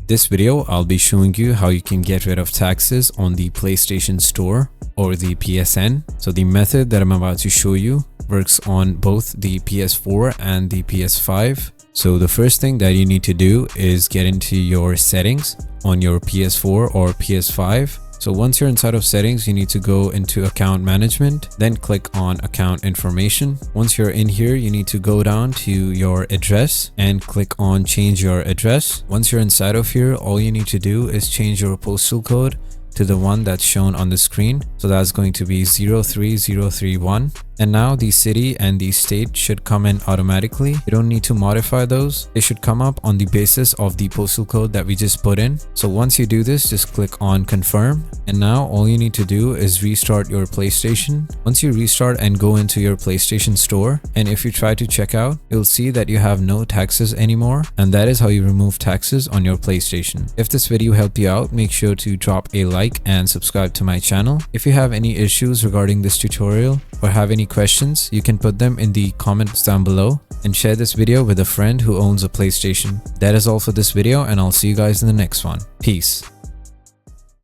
This video, I'll be showing you how you can get rid of taxes on the PlayStation Store or the PSN. So the method that I'm about to show you works on both the PS4 and the PS5. So the first thing that you need to do is get into your settings on your PS4 or PS5. So once you're inside of settings, you need to go into account management, then click on account information. Once you're in here, you need to go down to your address and click on change your address. Once you're inside of here, all you need to do is change your postal code to the one that's shown on the screen. So that's going to be 03031. And now the city and the state should come in automatically. You don't need to modify those. They should come up on the basis of the postal code that we just put in. So once you do this, just click on confirm. And now all you need to do is restart your PlayStation. Once you restart and go into your PlayStation Store, and if you try to check out, you'll see that you have no taxes anymore. And that is how you remove taxes on your PlayStation. If this video helped you out, make sure to drop a like and subscribe to my channel. If you have any issues regarding this tutorial or have any questions, you can put them in the comments down below and share this video with a friend who owns a PlayStation. That is all for this video, and I'll see you guys in the next one. Peace.